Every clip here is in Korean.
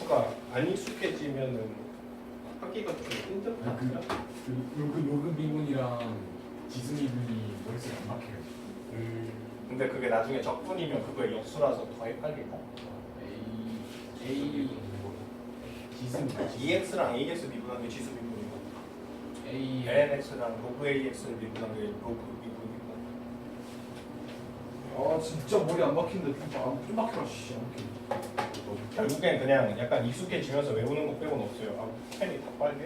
F가 안 익숙해지면은 하기가 좀 힘들거든요. 요금 비문이랑 지수미분이 머릿속에 안 막혀요. 근데 그게 나중에 적분이면 그거의 역수라서 더 헷갈릴까? A 지수미 EX랑 AX 미분한 게 지수 미분이고 A LNX랑 로그 AX를 미분한 게 로그 미분이고 아 진짜 머리 안 막힌다. 좀 막혀라 씨. 결국엔 그냥 약간 익숙해지면서 외우는 거 빼고는 없어요. 아, 펜이 다 빨개.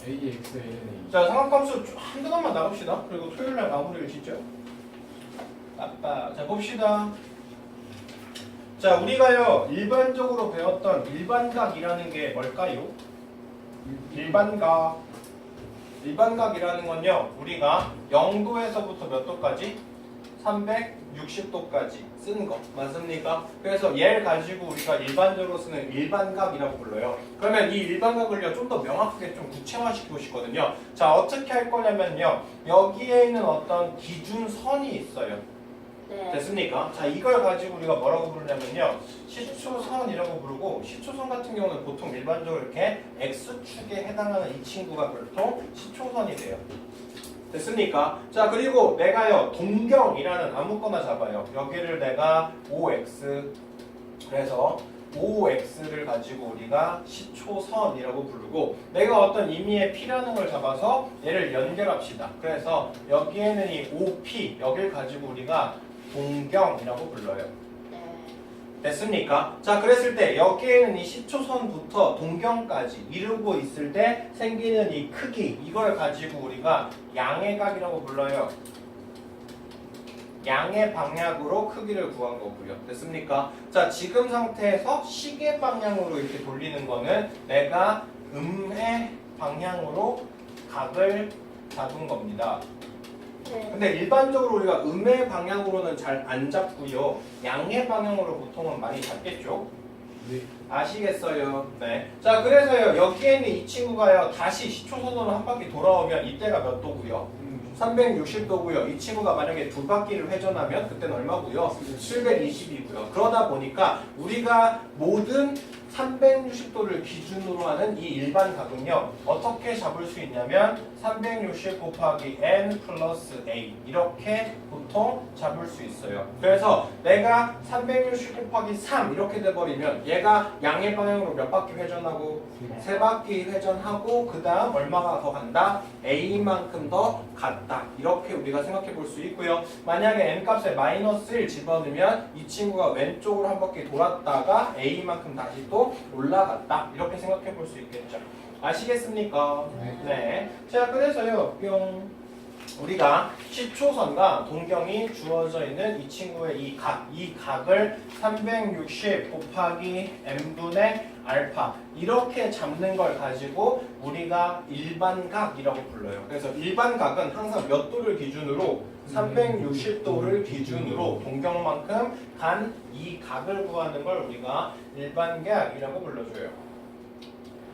AX LNA 자, 삼각함수 한두 번만 나갑시다. 그리고 토요일날 마무리를 짓죠. 아빠. 자, 봅시다. 자, 우리가요 일반적으로 배웠던 일반각이라는 게 뭘까요? 일반각. 일반각이라는 건요 우리가 0도에서부터 몇 도까지? 360도까지 쓰는 거 맞습니까? 그래서 얘를 가지고 우리가 일반적으로 쓰는 일반각이라고 불러요. 그러면 이 일반각을요 좀 더 명확하게 좀 구체화시키고 싶거든요. 자, 어떻게 할 거냐면요 여기에 있는 어떤 기준선이 있어요. 네. 됐습니까? 자, 이걸 가지고 우리가 뭐라고 부르냐면요 시초선이라고 부르고, 시초선 같은 경우는 보통 일반적으로 이렇게 X축에 해당하는 이 친구가 보통 시초선이 돼요. 됐습니까? 자, 그리고 내가요 동경이라는 아무거나 잡아요. 여기를 내가 OX, 그래서 OX를 가지고 우리가 시초선이라고 부르고, 내가 어떤 의미의 P라는 걸 잡아서 얘를 연결합시다. 그래서 여기에는 이 OP, 여기를 가지고 우리가 동경이라고 불러요. 네. 됐습니까? 자, 그랬을 때 여기에는 이 시초선부터 동경까지 이루고 있을 때 생기는 이 크기, 이걸 가지고 우리가 양의 각이라고 불러요. 양의 방향으로 크기를 구한 거고요. 됐습니까? 자, 지금 상태에서 시계 방향으로 이렇게 돌리는 거는 내가 음의 방향으로 각을 잡은 겁니다. 네. 근데 일반적으로 우리가 음의 방향으로는 잘 안 잡고요. 양의 방향으로 보통은 많이 잡겠죠? 네. 아시겠어요? 네. 자, 그래서요. 여기에 있는 이 친구가요. 다시 시초선으로 한 바퀴 돌아오면 이때가 몇 도고요? 360도고요. 이 친구가 만약에 두 바퀴를 회전하면 그때는 얼마고요? 720이고요. 그러다 보니까 우리가 모든 360도를 기준으로 하는 이 일반각은요. 어떻게 잡을 수 있냐면 360 곱하기 n 플러스 a 이렇게 보통 잡을 수 있어요. 그래서 내가 360 곱하기 3 이렇게 돼버리면 얘가 양의 방향으로 몇 바퀴 회전하고? 세 바퀴 회전하고 그 다음 얼마가 더 간다? a만큼 더 갔다. 이렇게 우리가 생각해 볼 수 있고요. 만약에 n 값에 마이너스 1 집어넣으면 이 친구가 왼쪽으로 한 바퀴 돌았다가 a만큼 다시 또 올라갔다. 이렇게 생각해 볼 수 있겠죠. 아시겠습니까? 네. 자, 그래서요. 뿅. 우리가 시초선과 동경이 주어져 있는 이 친구의 이 각을 360 곱하기 n분의 알파 이렇게 잡는 걸 가지고 우리가 일반각이라고 불러요. 그래서 일반각은 항상 몇 도를 기준으로 360도를 기준으로 동경만큼 간 이 각을 구하는 걸 우리가 일반각이라고 불러줘요.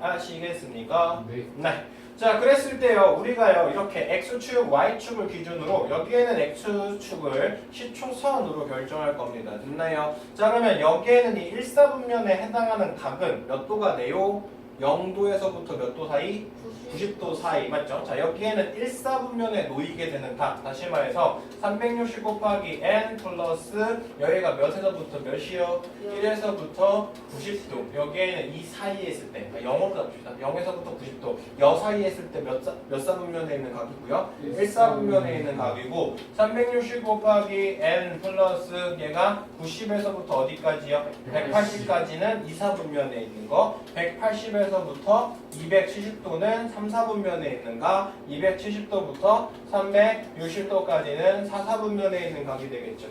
아시겠습니까? 네. 네. 자, 그랬을 때요, 우리가요, 이렇게 X축, Y축을 기준으로 여기에는 X축을 시초선으로 결정할 겁니다. 됐나요? 자, 그러면 여기에는 이 1사분면에 해당하는 각은 몇 도가 돼요? 0도에서부터 몇 도 사이? 90도 사이, 맞죠? 자, 여기에는 1사분면에 놓이게 되는 각, 다시 말해서 360 곱하기 n 플러스 여기가 몇에서부터 몇이요? 1에서부터 90도. 여기에는 이 사이에 있을 때, 0으로 잡읍시다. 0에서부터 90도. 여 사이에 있을 때 몇 사분면에 있는 각이고요? 1사분면에 있는 각이고, 360 곱하기 n 플러스 얘가 90에서부터 어디까지요? 180까지는 2사분면에 있는 거, 180에서부터 270도는 3사분면에 있는가, 270도부터 360도까지는 4사분면에 있는 각이 되겠죠.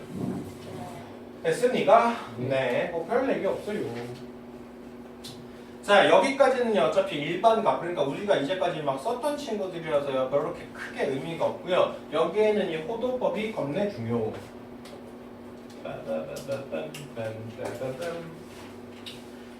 됐습니까? 네, 뭐 별 얘기 없어요. 자, 여기까지는요 어차피 일반각, 그러니까 우리가 이제까지 막 썼던 친구들이라서요 별로 그렇게 크게 의미가 없고요. 여기에는 이 호도법이 겁내 중요.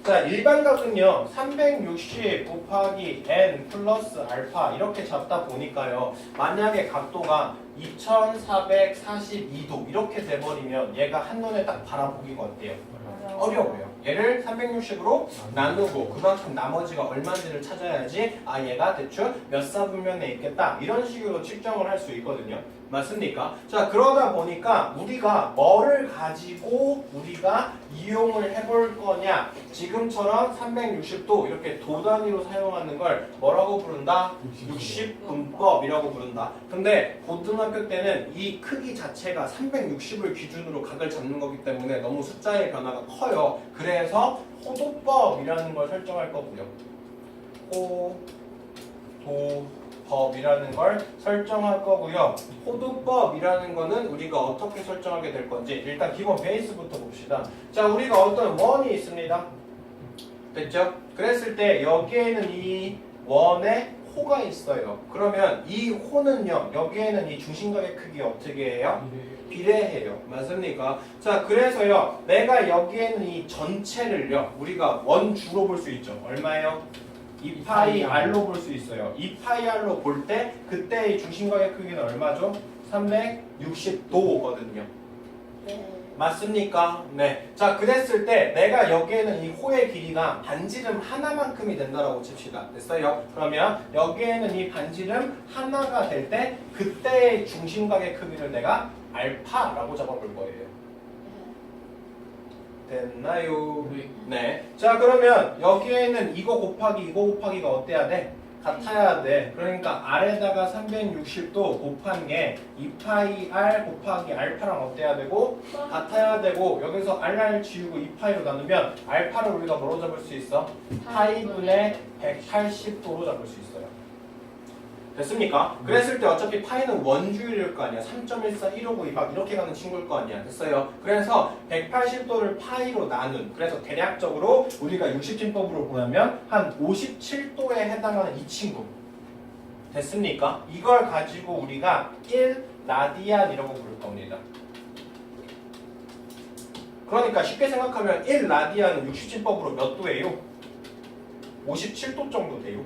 자, 일반각은요 360 곱하기 n 플러스 알파 이렇게 잡다 보니까요, 만약에 각도가 2442도 이렇게 돼버리면 얘가 한눈에 딱 바라보기가 어때요? 어려워요. 얘를 얘를 360으로 나누고 그만큼 나머지가 얼마인지를 찾아야지 아 얘가 대충 몇 사분면에 있겠다 이런 식으로 측정을 할 수 있거든요. 맞습니까? 자 그러다 보니까 우리가 뭐를 가지고 우리가 이용을 해볼 거냐 지금처럼 360도 이렇게 도 단위로 사용하는 걸 뭐라고 부른다? 60분법이라고 부른다. 근데 고등학교 때는 이 크기 자체가 360을 기준으로 각을 잡는 거기 때문에 너무 숫자의 변화가 커요. 그래서 호도법이라는 걸 설정할 거고요. 호도법이라는 걸 설정할 거고요. 호도법이라는 거는 우리가 어떻게 설정하게 될 건지 일단 기본 베이스부터 봅시다. 자, 우리가 어떤 원이 있습니다. 됐죠? 그랬을 때 여기에는 이 원에 호가 있어요. 그러면 이 호는요. 여기에는 이 중심각의 크기 어떻게 해요? 비례해요. 맞습니까? 자, 그래서요. 내가 여기에는 이 전체를요. 우리가 원주로 볼 수 있죠. 얼마예요? 2파이 r로 볼 수 있어요. 2파이 r로 볼 때 그때의 중심각의 크기는 얼마죠? 360도거든요. 네. 맞습니까? 네. 자, 그랬을 때 내가 여기에는 이 호의 길이가 반지름 하나만큼이 된다라고 칩시다. 됐어요? 그러면 여기에는 이 반지름 하나가 될 때 그때의 중심각의 크기를 내가 알파라고 잡아볼 거예요. 됐나요? 네. 자, 그러면 여기에는 이거 곱하기 이거 곱하기가 어때야 돼? 같아야 돼. 그러니까 R에다가 360도 곱한 게 2파이 R 곱하기 알파랑 어때야 되고? 같아야 되고 여기서 RR 지우고 2파이로 나누면 알파를 우리가 뭐로 잡을 수 있어? 파이분의 180도로 잡을 수 있어요. 됐습니까? 그랬을 때 어차피 파이는 원주율일 거 아니야. 3.14, 159, 막 이렇게 가는 친구일 거 아니야. 됐어요? 그래서 180도를 파이로 나눈 그래서 대략적으로 우리가 60진법으로 보면 한 57도에 해당하는 이 친구. 됐습니까? 이걸 가지고 우리가 1라디안이라고 부를 겁니다. 그러니까 쉽게 생각하면 1라디안은 60진법으로 몇 도예요? 57도 정도 돼요.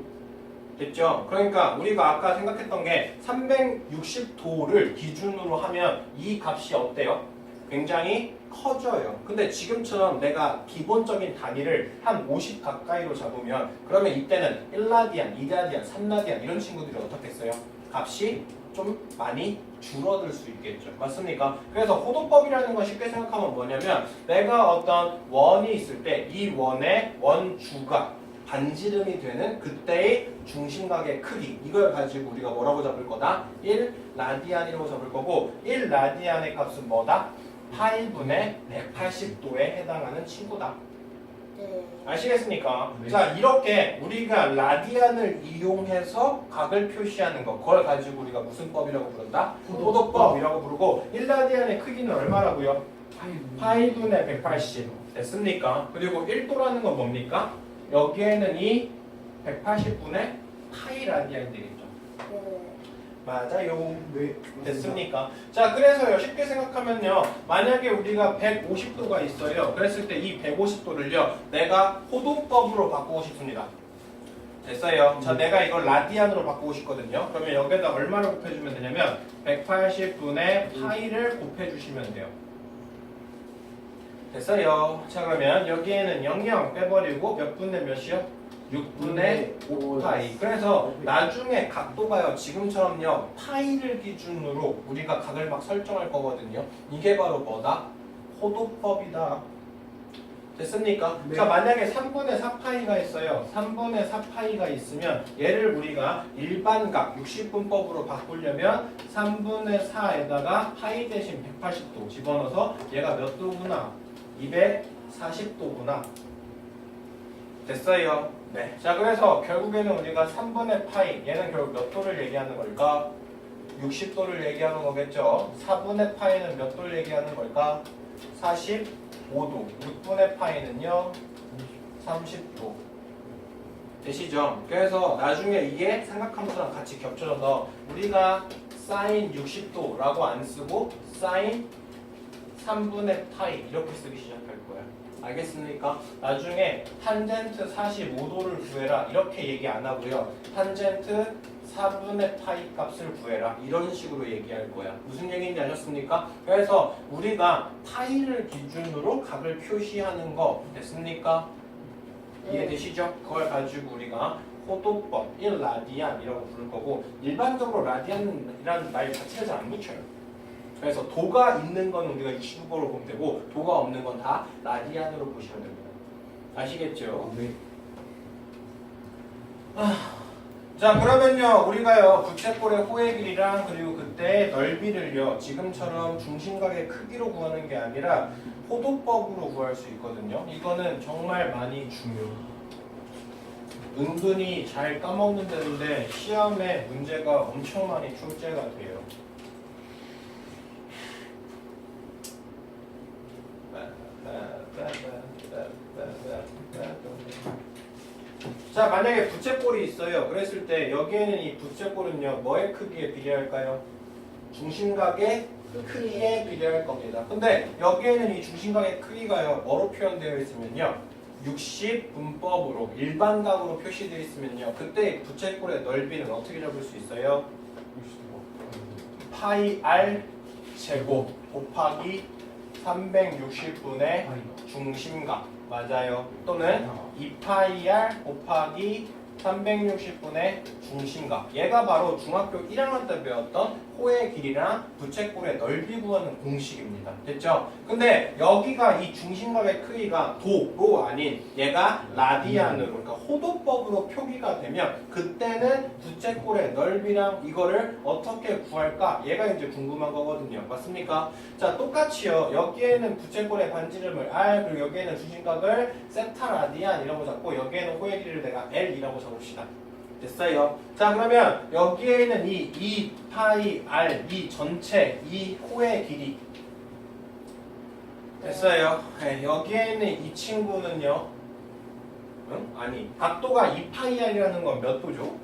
됐죠? 그러니까 우리가 아까 생각했던 게 360도를 기준으로 하면 이 값이 어때요? 굉장히 커져요. 근데 지금처럼 내가 기본적인 단위를 한 50 가까이로 잡으면 그러면 이때는 1라디안, 2라디안, 3라디안 이런 친구들이 어떻겠어요? 값이 좀 많이 줄어들 수 있겠죠. 맞습니까? 그래서 호도법이라는 건 쉽게 생각하면 뭐냐면 내가 어떤 원이 있을 때 이 원의 원주가 반지름이 되는 그때의 중심각의 크기 이걸 가지고 우리가 뭐라고 잡을 거다? 1라디안이라고 잡을 거고 1라디안의 값은 뭐다? 파이분의 180도에 해당하는 친구다. 네. 아시겠습니까? 네. 자 이렇게 우리가 라디안을 이용해서 각을 표시하는 거 그걸 가지고 우리가 무슨 법이라고 부른다? 호도법이라고 부르고 1라디안의 크기는 얼마라고요? 파이분의 180 됐습니까? 그리고 1도라는 건 뭡니까? 여기에는 이 180분의 파이 라디안이 되겠죠. 네. 맞아요. 네. 됐습니까? 자, 그래서요. 쉽게 생각하면요. 만약에 우리가 150도가 있어요. 그랬을 때 이 150도를요. 내가 호도법으로 바꾸고 싶습니다. 됐어요. 자, 내가 이걸 라디안으로 바꾸고 싶거든요. 그러면 여기에다 얼마를 곱해주면 되냐면 180분의 파이를 곱해주시면 돼요. 됐어요. 자, 그러면 여기에는 00 빼버리고 몇 분의 몇이요? 6분의 5파이. 그래서 나중에 각도가요. 지금처럼요. 파이를 기준으로 우리가 각을 막 설정할 거거든요. 이게 바로 뭐다? 호도법이다. 됐습니까? 네. 자, 만약에 3분의 4파이가 있어요. 3분의 4파이가 있으면 얘를 우리가 일반각 60분법으로 바꾸려면 3분의 4에다가 파이 대신 180도 집어넣어서 얘가 몇 도구나? 240도구나. 됐어요. 네. 자, 그래서 결국에는 우리가 3분의 파이, 얘는 결국 몇 도를 얘기하는 걸까? 60도를 얘기하는 거겠죠. 4분의 파이는 몇 도를 얘기하는 걸까? 45도. 6분의 파이는요? 30도. 되시죠? 그래서 나중에 이게 삼각함수랑 같이 겹쳐져서 우리가 사인 60도라고 안 쓰고 사인 3분의 파이 이렇게 쓰기 시작할 거야. 알겠습니까? 나중에 탄젠트 45도를 구해라 이렇게 얘기 안 하고요. 탄젠트 4분의 파이 값을 구해라. 이런 식으로 얘기할 거야. 무슨 얘기인지 아셨습니까? 그래서 우리가 파이를 기준으로 각을 표시하는 거 됐습니까? 이해되시죠? 그걸 가지고 우리가 호도법, 1라디안이라고 부를 거고 일반적으로 라디안이라는 말 자체를 잘 안 붙여요. 그래서 도가 있는 건 우리가 25%로 보면 되고 도가 없는 건 다 라디안으로 보시면 됩니다. 아시겠죠? 네. 자 그러면요 우리가요 부채꼴의 호의 길이랑 그리고 그때 넓이를요 지금처럼 중심각의 크기로 구하는 게 아니라 호도법으로 구할 수 있거든요. 이거는 정말 많이 중요해요. 은근히 잘 까먹는 데인데 시험에 문제가 엄청 많이 출제가 돼요. 자 만약에 부채꼴이 있어요. 그랬을 때 여기에는 이 부채꼴은요 뭐의 크기에 비례할까요? 중심각의 크기에 비례할 겁니다. 근데 여기에는 이 중심각의 크기가요 뭐로 표현되어 있으면요 60 분법으로 일반각으로 표시되어 있으면요 그때 부채꼴의 넓이는 어떻게 잡을 수 있어요? 파이 r 제곱 곱하기 360분의 중심각 맞아요. 또는 2파이r 곱하기 360분의 중심각. 얘가 바로 중학교 1학년 때 배웠던 호의 길이랑 부채꼴의 넓이 구하는 공식입니다. 됐죠? 근데 여기가 이 중심각의 크기가 도로 아닌 얘가 라디안으로 그러니까 호도법으로 표기가 되면 그때는 부채꼴의 넓이랑 이거를 어떻게 구할까? 얘가 이제 궁금한 거거든요. 맞습니까? 자 똑같이요. 여기에는 부채꼴의 반지름을 r 그리고 여기에는 중심각을 세타 라디안이라고 잡고 여기에는 호의 길이를 내가 l이라고 잡읍시다. 됐어요. 자 그러면 여기에는 이 2파이 r 이 전체 이 호의 길이 됐어요. 네, 여기에는 이 친구는요. 응? 아니 각도가 2파이 r이라는 건 몇 도죠?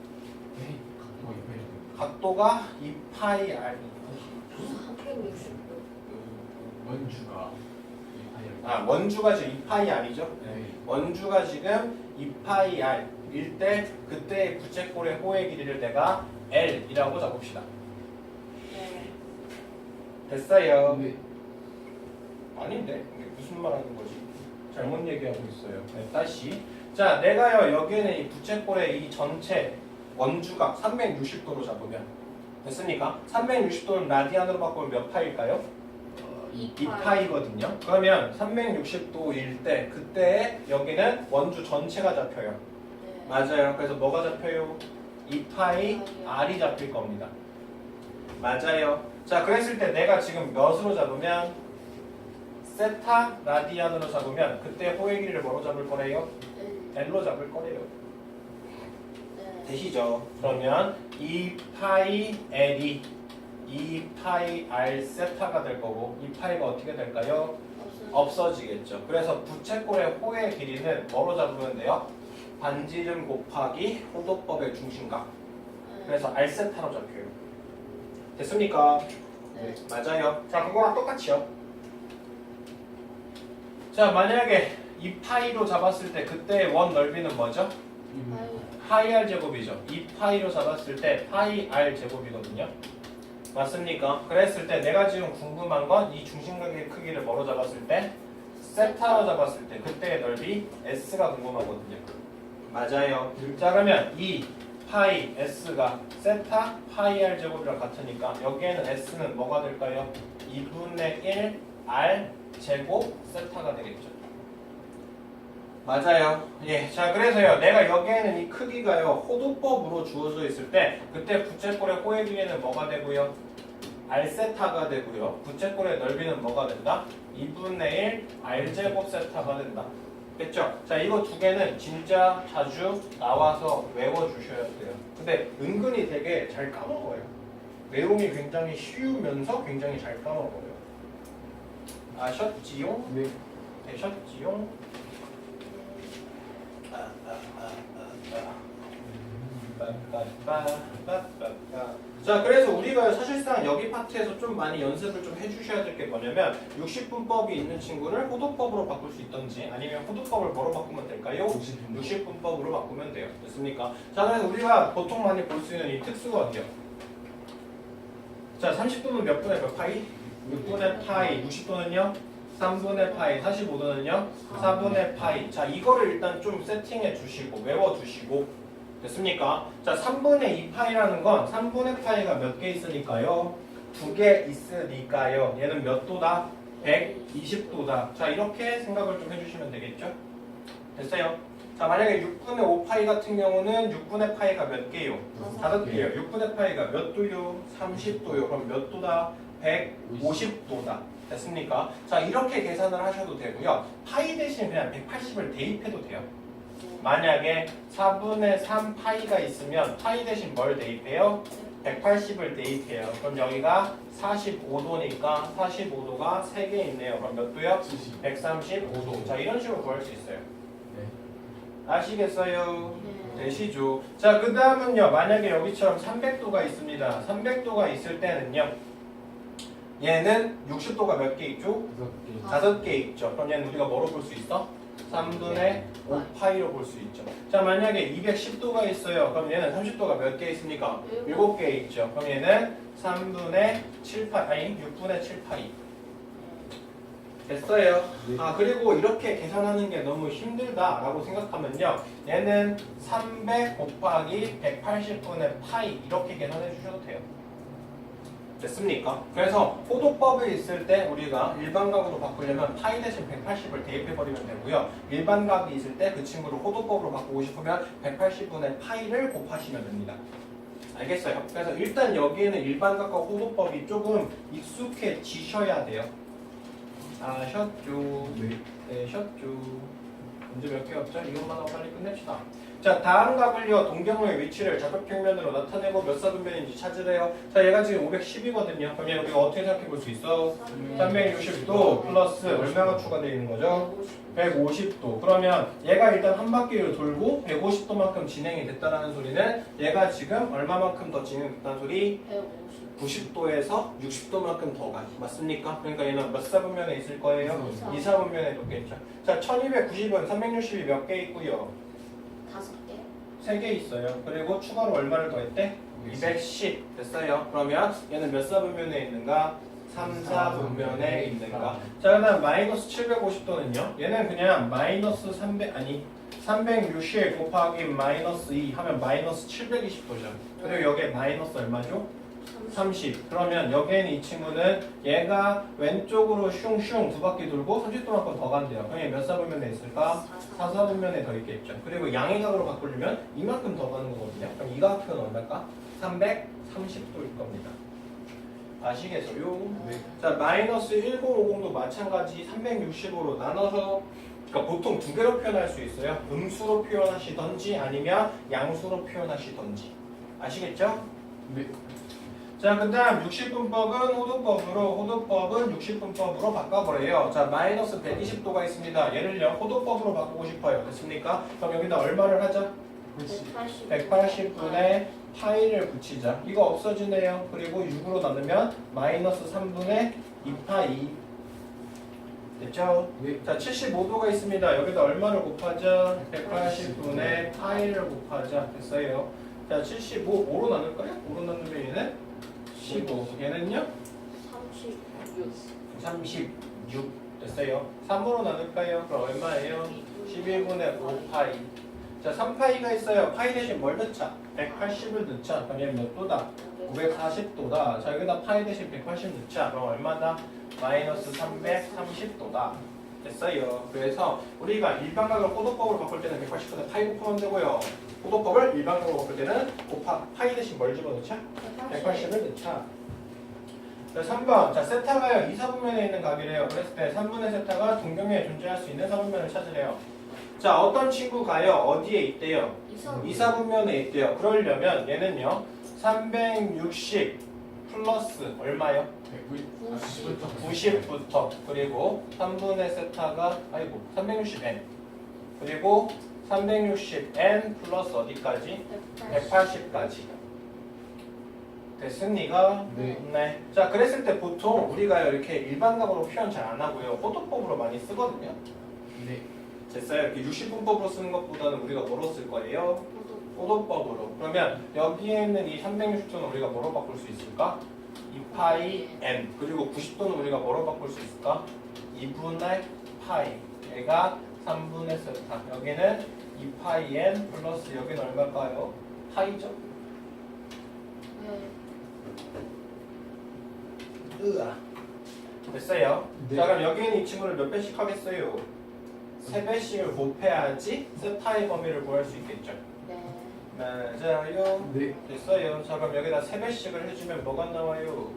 각도가 2파이 r 360도. 원주가 원주가 지금 2파이 r이죠? 네. 원주가 지금 2파이 r 일 때 그때의 부채꼴의 호의 길이를 내가 L이라고 잡읍시다. 네. 됐어요. 네. 아닌데? 이게 무슨 말 하는 거지? 잘못 얘기하고 있어요. 네, 다시. 자, 내가요 여기에는 이 부채꼴의 이 전체 원주각 360도로 잡으면 됐습니까? 360도를 라디안으로 바꾸면 몇 파일까요? 2파이거든요. 그러면 360도일 때 그때 여기는 원주 전체가 잡혀요. 네. 맞아요. 그래서 뭐가 잡혀요? 2파이 r이 잡힐 겁니다. 맞아요. 자, 그랬을 때 내가 지금 몇으로 잡으면 세타 라디안으로 잡으면 그때 호의 길이를 뭐로 잡을 거래요? L로 잡을 거래요. 네. 되시죠? 그러면 2파이 L이 2파이 r 세타가 될 거고 2파이가 어떻게 될까요? 없어지겠죠. 그래서 부채꼴의 호의 길이는 뭐로 잡으면 돼요? 반지름 곱하기 호도법의 중심각. 그래서 r 세타로 잡혀요. 됐습니까? 네. 맞아요. 자, 그거랑 똑같이요. 자, 만약에 2파이로 잡았을 때 그때 원 넓이는 뭐죠? 파이 r 제곱이죠. 2파이로 잡았을 때 파이 r 제곱이거든요. 맞습니까? 그랬을 때 내가 지금 궁금한 건 이 중심각의 크기를 뭐로 잡았을 때? 세타로 잡았을 때 그때의 넓이 S가 궁금하거든요. 맞아요. 자 그러면 이 파이 S가 세타 파이 R 제곱이랑 같으니까 여기에는 S는 뭐가 될까요? 2분의 1 R 제곱 세타가 되겠죠. 맞아요. 예. 자, 그래서요. 내가 여기에는 이 크기가요. 호도법으로 주어져 있을 때 그때 부채꼴의 호의 길이는 뭐가 되고요? R 세타가 되고요. 부채꼴의 넓이는 뭐가 된다? 2분의 1 R 제곱 세타가 된다. 됐죠? 자, 이거 두 개는 진짜 자주 나와서 외워주셔야 돼요. 근데 은근히 되게 잘 까먹어요. 내용이 굉장히 쉬우면서 굉장히 잘 까먹어요. 아셨지요? 네. 되셨지요? 자, 그래서 우리가 사실상 여기 파트에서 좀 많이 연습을 좀 해주셔야 될 게 뭐냐면 60분법이 있는 친구를 호도법으로 바꿀 수 있던지 아니면 호도법을 뭐로 바꾸면 될까요? 60분법으로 바꾸면 돼요. 됐습니까? 자, 그래서 우리가 보통 많이 볼 수 있는 이 특수가 어디요? 자, 30도는 몇 분의 몇 파이? 6분의 파이. 60도는요? 3분의 파이. 45도는요? 4분의 파이. 자, 이거를 일단 좀 세팅해 주시고 외워 두시고 됐습니까? 자, 3분의 2파이라는 건 3분의 파이가 몇 개 있으니까요? 2개 있으니까요. 얘는 몇 도다? 120도다. 자, 이렇게 생각을 좀 해주시면 되겠죠? 됐어요? 자, 만약에 6분의 5파이 같은 경우는 6분의 파이가 몇 개요? 5개요. 6분의 파이가 몇 도요? 30도요. 그럼 몇 도다? 150도다. 됐습니까? 자, 이렇게 계산을 하셔도 되고요. 파이 대신 그냥 180을 대입해도 돼요. 만약에 4분의 3 파이가 있으면 파이 대신 뭘 대입해요? 180을 대입해요. 그럼 여기가 45도니까 45도가 3개 있네요. 그럼 몇 도요? 135도. 자, 이런 식으로 구할 수 있어요. 아시겠어요? 되시죠? 자, 그 다음은요. 만약에 여기처럼 300도가 있습니다. 300도가 있을 때는요. 얘는 60도가 몇 개 있죠? 5개 있죠. 그럼 얘는 우리가 뭐로 볼 수 있어? 3분의 5파이로 볼 수 있죠. 자, 만약에 210도가 있어요. 그럼 얘는 30도가 몇 개 있습니까? 7개 있죠. 그럼 얘는 3분의 7파이, 아니 6분의 7파이. 됐어요. 아, 그리고 이렇게 계산하는 게 너무 힘들다라고 생각하면요. 얘는 300 곱하기 180분의 파이 이렇게 계산해 주셔도 돼요. 됐습니까? 그래서 호도법에 있을 때 우리가 일반각으로 바꾸려면 파이 대신 180을 대입해버리면 되고요. 일반각이 있을 때 그 친구를 호도법으로 바꾸고 싶으면 180분의 파이를 곱하시면 됩니다. 알겠어요? 그래서 일단 여기에는 일반각과 호도법이 조금 익숙해지셔야 돼요. 아셨죠? 네, 셨죠? 문제 몇 개 없죠? 이것만 하고 빨리 끝냅시다. 자, 다음 각을요, 동경우의 위치를 좌표평면으로 나타내고 몇 사분면인지 찾으래요. 자, 얘가 지금 510이거든요. 그럼 얘 우리가 어떻게 생각해 볼 수 있어? 360도 플러스 얼마가 추가되어 있는 거죠? 150도. 그러면 얘가 일단 한 바퀴를 돌고 150도만큼 진행이 됐다는 소리는 얘가 지금 얼마만큼 더 진행됐다는 소리? 90도에서 60도만큼 더 가. 맞습니까? 그러니까 얘는 몇 사분면에 있을 거예요? 2사분면에 있겠죠. 자, 1290은 360이 몇 개 있고요? 5개? 3개 있어요. 그리고 추가로 얼마를 더했대? 210 됐어요. 그러면 얘는 몇 사분면에 있는가? 3사분면에 있는가? 자, 그 다음 마이너스 750도는요? 얘는 그냥 마이너스 300 아니 360 곱하기 마이너스 2 하면 마이너스 720도죠. 그리고 여기에 마이너스 얼마죠? 30. 그러면 여기에는 이 친구는 얘가 왼쪽으로 슝슝 두 바퀴 돌고 30도만큼 더 간대요. 그럼 얘 몇 사분면에 있을까? 4사분면에 더 있겠죠. 그리고 양의각으로 바꾸려면 이만큼 더 가는 거거든요. 그럼 이 각은 얼마일까? 330도일 겁니다. 아시겠어요? 네. 자, 마이너스 1050도 마찬가지 360으로 나눠서 그러니까 보통 두 개로 표현할 수 있어요. 음수로 표현하시던지 아니면 양수로 표현하시던지. 아시겠죠? 네. 자, 그 다음 60분법은 호도법은 60분법으로 바꿔버려요. 자, 마이너스 120도가 있습니다. 얘를요, 호도법으로 바꾸고 싶어요. 됐습니까? 그럼 여기다 얼마를 하자? 180분의 파이를 붙이자. 이거 없어지네요. 그리고 6으로 나누면 마이너스 3분의 2파이. 됐죠? 네. 자, 75도가 있습니다. 여기다 얼마를 곱하자? 180분의 파이를 곱하자. 됐어요. 자, 75, 5로 나눌까요? 5로 나누면 얘는 15. 얘는요? 36 됐어요. 3으로 나눌까요? 그럼 얼마예요? 11분의 5파이. 자, 3파이가 있어요. 파이 대신 뭘 넣자? 180을 넣자. 그럼 얘는 몇 도다? 540도다. 자, 여기다 파이 대신 180 넣자. 그럼 얼마나? 마이너스 330도다. 됐어요. 그래서 우리가 일반각을 호도법으로 바꿀 때는 180분의 파이 곱하면 되고요. 호도법을 일반각으로 바꿀 때는 파이 대신 뭘 집어넣자? 180을 넣자. 자, 3번. 자, 세타가요. 2사분면에 있는 각이래요. 그랬을 때 3분의 세타가 동경에 존재할 수 있는 사분면을 찾으래요. 자, 어떤 친구가요. 어디에 있대요? 2사분면에 있대요. 그러려면 얘는요. 360 플러스 얼마요? 90부터 그리고 3분의 세타가 360n 그리고 360n 플러스 어디까지? 180까지. 됐습니까? 네. 자, 그랬을 때 보통 우리가 이렇게 일반각으로 표현 잘 안 하고요. 호도법으로 많이 쓰거든요. 네. 됐어요? 이렇게 60분법으로 쓰는 것보다는 우리가 뭐로 쓸 거예요? 호도법으로. 그러면 여기에 있는 이 360도는 우리가 뭐로 바꿀 수 있을까? 2파이 n. 그리고 90도는 우리가 뭐로 바꿀 수 있을까? 2분의 파이. 얘가 3분의 세타. 여기는 2파이 n 플러스 여기는 얼마일까요? 파이죠? 으아. 됐어요? 네. 자, 그럼 여기 있는 이 친구를 몇 배씩 하겠어요? 3배씩을 곱해야지 세타의 범위를 구할 수 있겠죠. 네. 맞아요. 네. 됐어요. 자, 그럼 여기다 3배씩을 해주면 뭐가 나와요?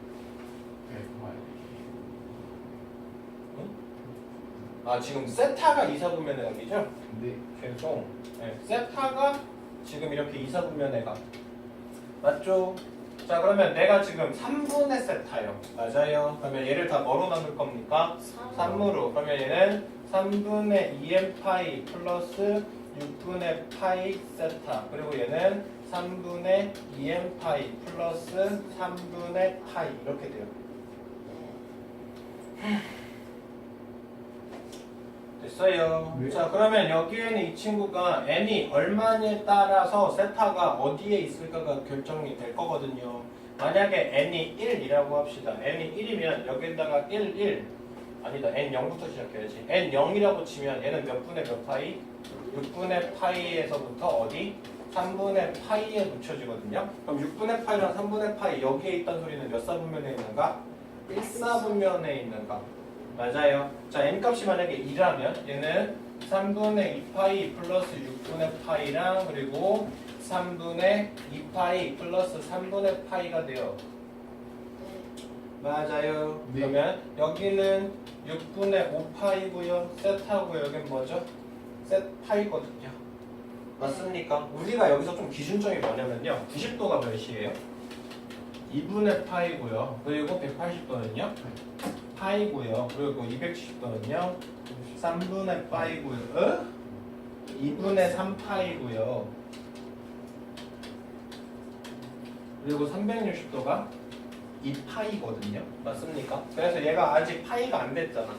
아, 지금 세타가 이사분면의 값이죠? 네. 죄송. 네, 세타가 지금 이렇게 이사분면의 값. 맞죠? 자, 그러면 내가 지금 3분의 세타요. 맞아요. 그러면 얘를 다 뭐로 나눌 겁니까? 3으로. 그러면 얘는 3분의 2n 파이 플러스 6분의 파이 세타. 그리고 얘는 3분의 2n 파이 플러스 3분의 파이. 이렇게 돼요. 됐어요. 네. 자, 그러면 여기에는 이 친구가 n이 얼마냐에 따라서 세타가 어디에 있을까가 결정이 될 거거든요. 만약에 n이 1이라고 합시다. n이 1이면 여기에다가 1 아니다. n 0부터 시작해야지. n 0이라고 치면 얘는 몇 분의 몇 파이? 6분의 파이에서부터 어디? 3분의 파이에 붙여지거든요. 그럼 6분의 파이랑 3분의 파이 여기에 있다는 소리는 몇 사분면에 있는가? 1사분면에 있는가? 맞아요. 자, n 값이 만약에 2라면 얘는 3분의 2파이 플러스 6분의 파이랑 그리고 3분의 2파이 플러스 3분의 파이가 돼요. 맞아요. 네. 그러면 여기는 6분의 5파이고요. 세타고요. 여긴 뭐죠? 세파이거든요. 맞습니까? 우리가 여기서 좀 기준점이 뭐냐면요. 90도가 몇이에요? 2분의 파이고요. 그리고 180도는요? 파이고요. 그리고 270도는요? 3분의 파이고요. 2분의 3파이고요. 그리고 360도가 2파이거든요. 맞습니까? 그래서 얘가 아직 파이가 안 됐잖아.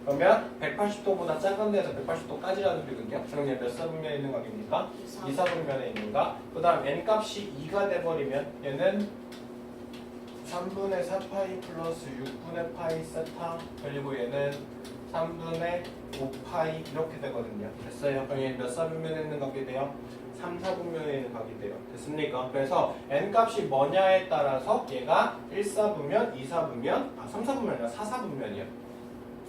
그러면 180도보다 작은 데서 180도까지라는 소리거든요. 그럼 얘 몇 사분면에 있는 값입니까? 2사분면에 있는 값. 그 다음 n값이 2가 돼버리면 얘는 3분의 4파이 플러스 6분의 파이 세타 그리고 얘는 3분의 5파이 이렇게 되거든요. 됐어요? 그럼 얘 몇 사분면에 있는 값이 돼요? 3, 4분면에 있는 값이 돼요. 됐습니까? 그래서 n값이 뭐냐에 따라서 얘가 1사분면, 2사분면, 3, 4분면이 아니라 4, 4분면이요.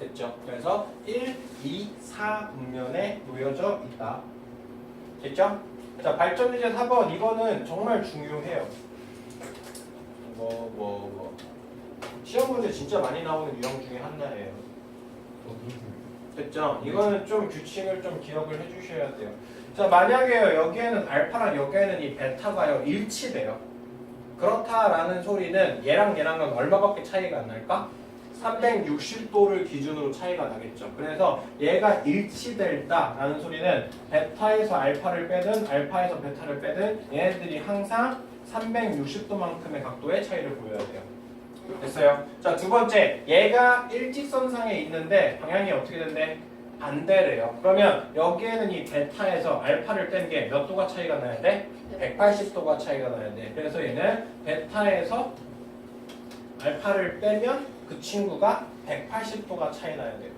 됐죠? 그래서 1, 2, 4분면에 놓여져 있다. 됐죠? 자, 발전유제 4번 이거는 정말 중요해요. 시험 문제 진짜 많이 나오는 유형 중에 하나예요. 됐죠? 이거는 좀 규칙을 좀 기억을 해주셔야 돼요. 자, 만약에요 여기에는 알파랑 여기에는 이 베타가요 일치돼요. 그렇다라는 소리는 얘랑 얘랑은 얼마밖에 차이가 안 날까? 360도를 기준으로 차이가 나겠죠. 그래서 얘가 일치될다라는 소리는 베타에서 알파를 빼든 알파에서 베타를 빼든 얘네들이 항상 360도만큼의 각도의 차이를 보여야 돼요. 됐어요? 자, 두 번째, 얘가 일직선상에 있는데 방향이 어떻게 된대? 반대래요. 그러면 여기에는 이 베타에서 알파를 뺀 게 몇 도가 차이가 나야 돼? 180도가 차이가 나야 돼. 그래서 얘는 베타에서 알파를 빼면 그 친구가 180도가 차이 나야 돼요.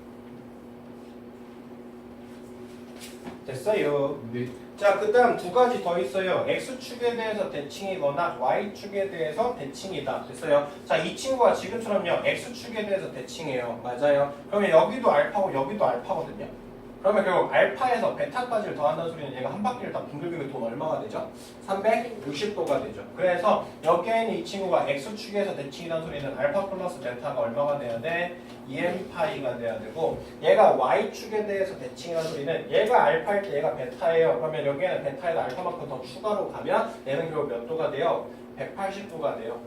됐어요? 네. 자, 그 다음 두 가지 더 있어요. X축에 대해서 대칭이거나 Y축에 대해서 대칭이다. 됐어요? 자, 이 친구가 지금처럼요. X축에 대해서 대칭이에요. 맞아요. 그러면 여기도 알파고 여기도 알파거든요. 그러면 결국 알파에서 베타까지를 더한다는 소리는 얘가 한 바퀴를 다 빙글빙글 돈 얼마가 되죠? 360도가 되죠. 그래서 여기에는 이 친구가 X축에서 대칭이라는 소리는 알파 플러스 베타가 얼마가 돼야 돼? 2n파이가 돼야 되고 얘가 Y축에 대해서 대칭이라는 소리는 얘가 알파일 때 얘가 베타예요. 그러면 여기에는 베타에다 알파만큼 더 추가로 가면 얘는 결국 몇 도가 돼요? 180도가 돼요.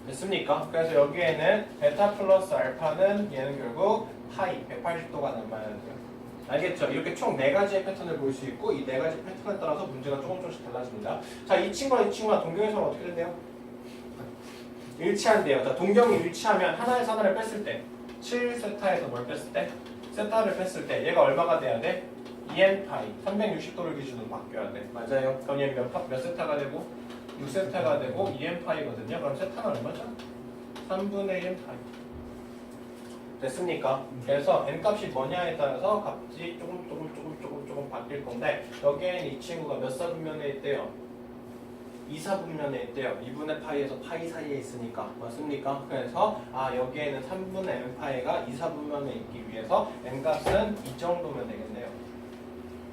됐습니까? 그래서 여기에는 베타 플러스 알파는 얘는 결국 파이 180도가 남아야 돼요. 알겠죠? 이렇게 총 4가지의 패턴을 볼 수 있고 이 4가지 패턴에 따라서 문제가 조금씩 달라집니다. 자, 이 친구랑 이 친구랑 동경에서는 어떻게 된대요? 일치한대요. 자, 동경이 일치하면 하나에서 하나를 뺐을 때 7세타에서 뭘 뺐을 때? 세타를 뺐을 때 얘가 얼마가 돼야 돼? 2n파이 360도를 기준으로 바뀌어야 돼. 맞아요. 그럼 얘 몇 세타가 되고 6세타가 되고 2n파이거든요. 그럼 세타는 얼마죠? 3분의 1n파이. 됐습니까? 그래서 n값이 뭐냐에 따라서 값이 조금 바뀔 건데 여기에는 이 친구가 몇 사분면에 있대요? 2사분면에 있대요. 2분의 파이에서 파이 사이에 있으니까 맞습니까? 그래서 여기에는 3분의 n파이가 2사분면에 있기 위해서 n값은 이 정도면 되겠네요.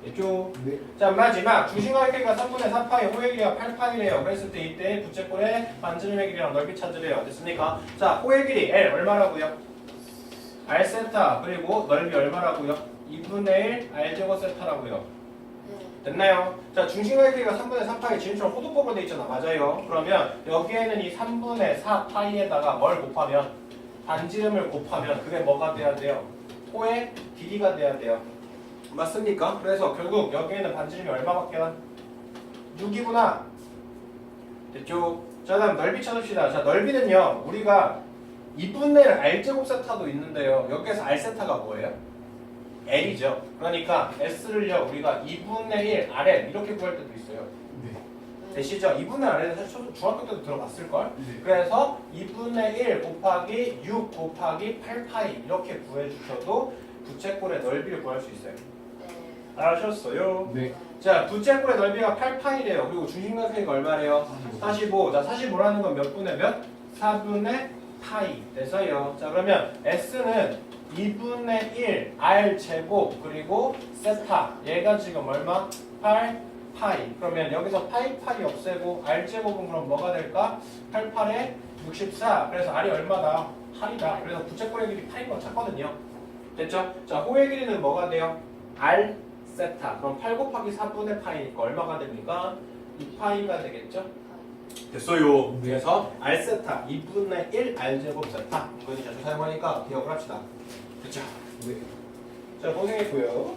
됐죠? 네. 자, 마지막 중심각의 길이가 3분의 4파이, 호의 길이가 8파이래요. 그랬을 때 이때 부채꼴의 반지름의 길이랑 넓이 찾으래요. 됐습니까? 자, 호의 길이 L 얼마라고요? R 세타 그리고 넓이 얼마라고요? 2분의 1 R 제곱 세타라고요. 네. 됐나요? 자, 중심각의 길이가 3분의 4파이 지금처럼 호두법으로 돼 있잖아. 맞아요. 그러면 여기에는 이 3분의 4파이에다가 뭘 곱하면 반지름을 곱하면 그게 뭐가 돼야 돼요? 호의 길이가 돼야 돼요. 맞습니까? 그래서 결국 여기에는 반지름이 얼마밖에 안? 6이구나. 됐죠? 자, 다음 넓이 찾읍시다. 자, 넓이는요. 우리가 2분의 1 R제곱 세타도 있는데요. 여기에서 R 세타가 뭐예요? L이죠. 그러니까 S를요. 우리가 2분의 1 RL 이렇게 구할 때도 있어요. 네. 되시죠? 2분의 R에는 사실 중학교 때도 들어봤을걸? 네. 그래서 2분의 1 곱하기 6 곱하기 8파이 이렇게 구해주셔도 부채꼴의 넓이를 구할 수 있어요. 네. 아셨어요? 네. 자, 부채꼴의 넓이가 8파이래요. 그리고 중심각의 얼마래요? 45. 자, 45라는 건 몇 분의 몇? 4분의 파이. 돼서요. 자, 그러면 S는 2분의 1 R 제곱 그리고 세타. 얘가 지금 얼마? 8파이. 그러면 여기서 파이 없애고 R 제곱은 그럼 뭐가 될까? 8, 8에 64. 그래서 R이 얼마다? 8이다. 그래서 부채꼴의 길이 8인 거 찾거든요. 됐죠? 자, 호의 길이는 뭐가 돼요? R 세타. 그럼 8 곱하기 4분의 파이니까 얼마가 됩니까? 2파이가 되겠죠? 됐어요. 그래서 R 세타 2분의 1 R 제곱 세타. 이거 자주 사용하니까 기억을 합시다. 됐죠? 네. 자, 고생했고요.